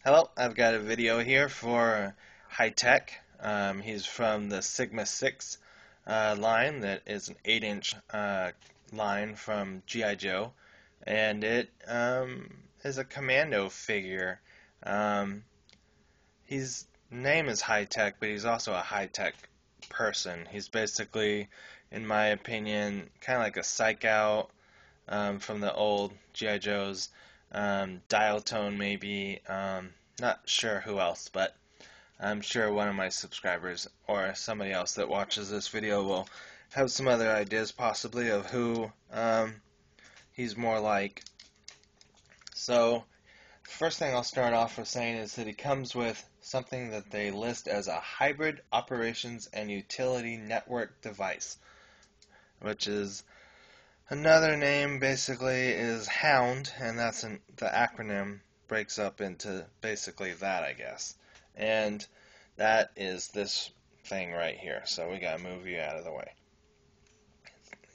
Hello, I've got a video here for High Tech. He's from the Sigma 6 line that is an 8-inch line from G.I. Joe, and it is a commando figure. Um, his name is High Tech, but he's also a high tech person. He's basically, in my opinion, kind of like a psych out from the old G.I. Joes. Dial tone maybe. Not sure who else, but I'm sure one of my subscribers or somebody else that watches this video will have some other ideas possibly of who he's more like. So, first thing I'll start off with saying is that he comes with something that they list as a hybrid operations and utility network device, which is another name basically is Hound, and the acronym breaks up into basically that, I guess. And that is this thing right here. So we gotta move you out of the way.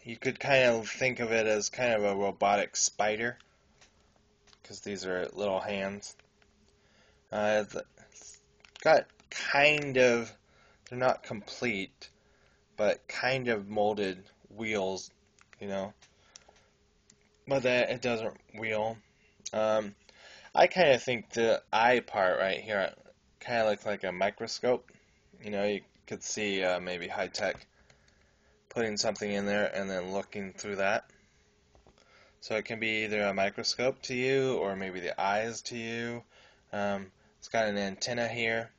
You could kind of think of it as kind of a robotic spider, because these are little hands. It's got kind of, they're not complete, but kind of molded wheels, you know, but that it doesn't wheel. Um, I kind of think the eye part right here kind of looks like a microscope. You know, you could see maybe High Tech putting something in there and then looking through that. So it can be either a microscope to you or maybe the eyes to you. It's got an antenna here.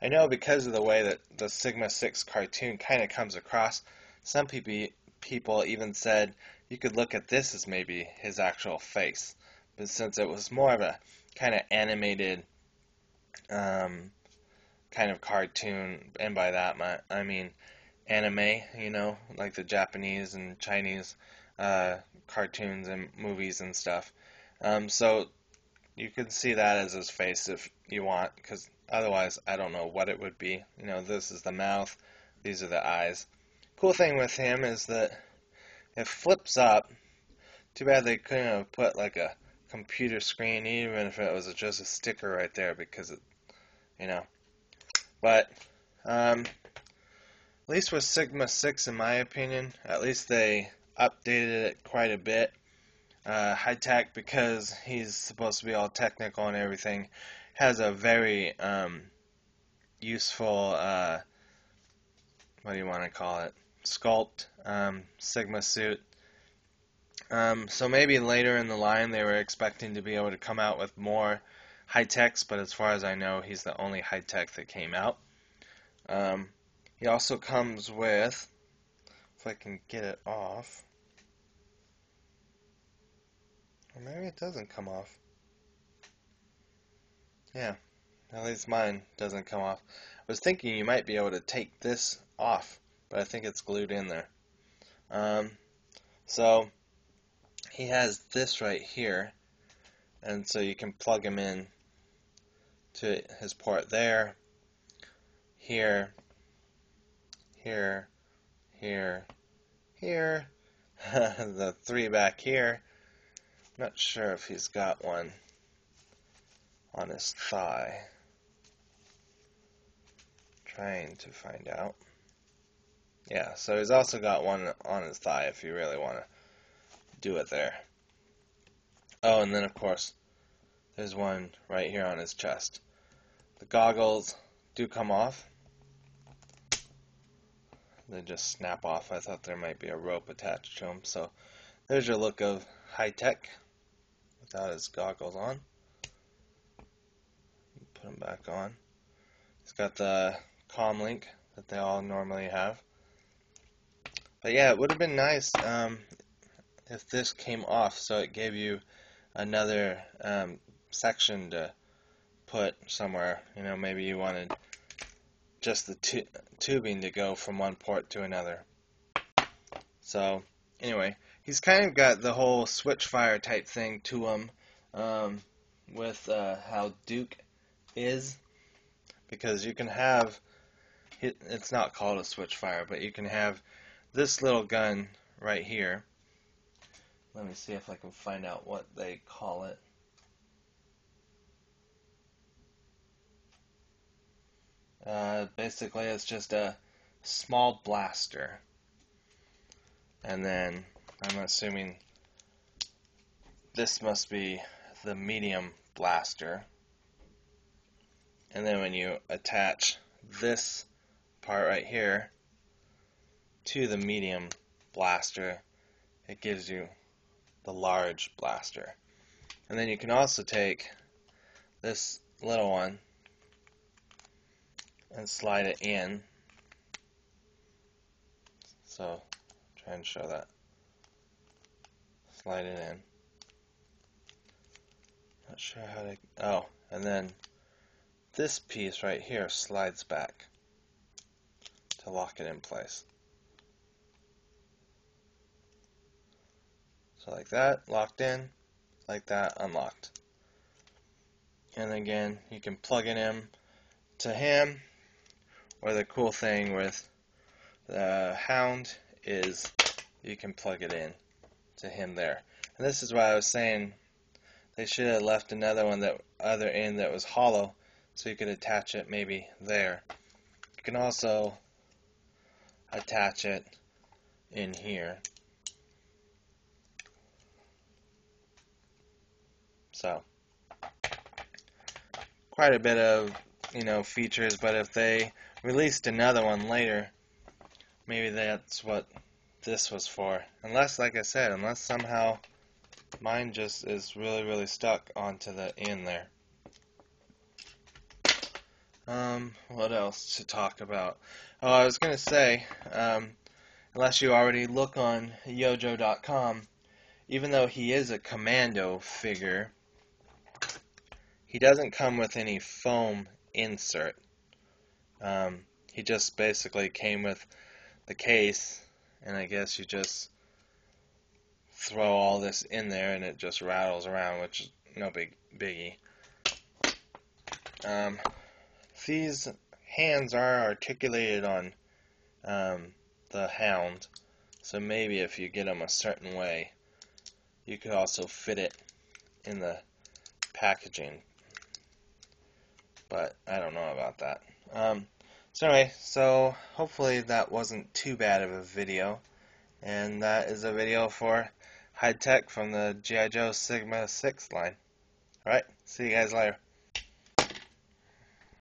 I know because of the way that the Sigma 6 cartoon kind of comes across, some people even said you could look at this as maybe his actual face. But since it was more of a kind of animated kind of cartoon, and by that I mean anime, you know, like the Japanese and Chinese cartoons and movies and stuff. So you could see that as his face if you want, because otherwise I don't know what it would be. You know, this is the mouth, these are the eyes. Cool thing with him is that it flips up. Too bad they couldn't have put like a computer screen, even if it was just a sticker right there, because it, you know. But at least with Sigma 6, in my opinion, at least they updated it quite a bit. High Tech, because he's supposed to be all technical and everything, has a very useful, what do you want to call it, sculpt, Sigma suit. So maybe later in the line they were expecting to be able to come out with more High Techs, but as far as I know, he's the only High Tech that came out. He also comes with, if I can get it off, or maybe it doesn't come off. Yeah, at least mine doesn't come off. I was thinking you might be able to take this off, but I think it's glued in there. Um, so he has this right here, and so you can plug him in to his port there, here, here, here, here, the three back here. Not sure if he's got one on his thigh. Trying to find out. Yeah, so he's also got one on his thigh if you really want to do it there. Oh, and then of course, there's one right here on his chest. The goggles do come off. They just snap off. I thought there might be a rope attached to them. So there's your look of High Tech without his goggles on. Put them back on. He's got the comm link that they all normally have. But yeah, it would have been nice if this came off, so it gave you another section to put somewhere. You know, maybe you wanted just the tubing to go from one port to another. So anyway, he's kind of got the whole switchfire type thing to him with how Duke is, because you can have, it's not called a switchfire, but you can have this little gun right here. Let me see if I can find out what they call it. Basically, it's just a small blaster. And then I'm assuming this must be the medium blaster. And then when you attach this part right here to the medium blaster, it gives you the large blaster. And then you can also take this little one and slide it in. So try and show that. Slide it in. Not sure how to. Oh, and then this piece right here slides back to lock it in place. So like that, locked in, like that, unlocked. And again, you can plug it in to him, or the cool thing with the Hound is you can plug it in to him there. And this is why I was saying they should have left another one, that other end that was hollow, so you could attach it maybe there. You can also attach it in here. So quite a bit of features, but if they released another one later, maybe that's what this was for. Unless, like I said, unless somehow mine just is really stuck onto the end there. What else to talk about? Oh, I was gonna say, unless you already look on yojo.com, even though he is a commando figure, he doesn't come with any foam insert. He just basically came with the case, and I guess you just throw all this in there and it just rattles around, which is no biggie. These hands are articulated on the Hound, so maybe if you get them a certain way, you could also fit it in the packaging, but I don't know about that. So anyway, so hopefully that wasn't too bad of a video, and that is a video for high tech from the G.I. Joe Sigma 6 line. Alright, see you guys later.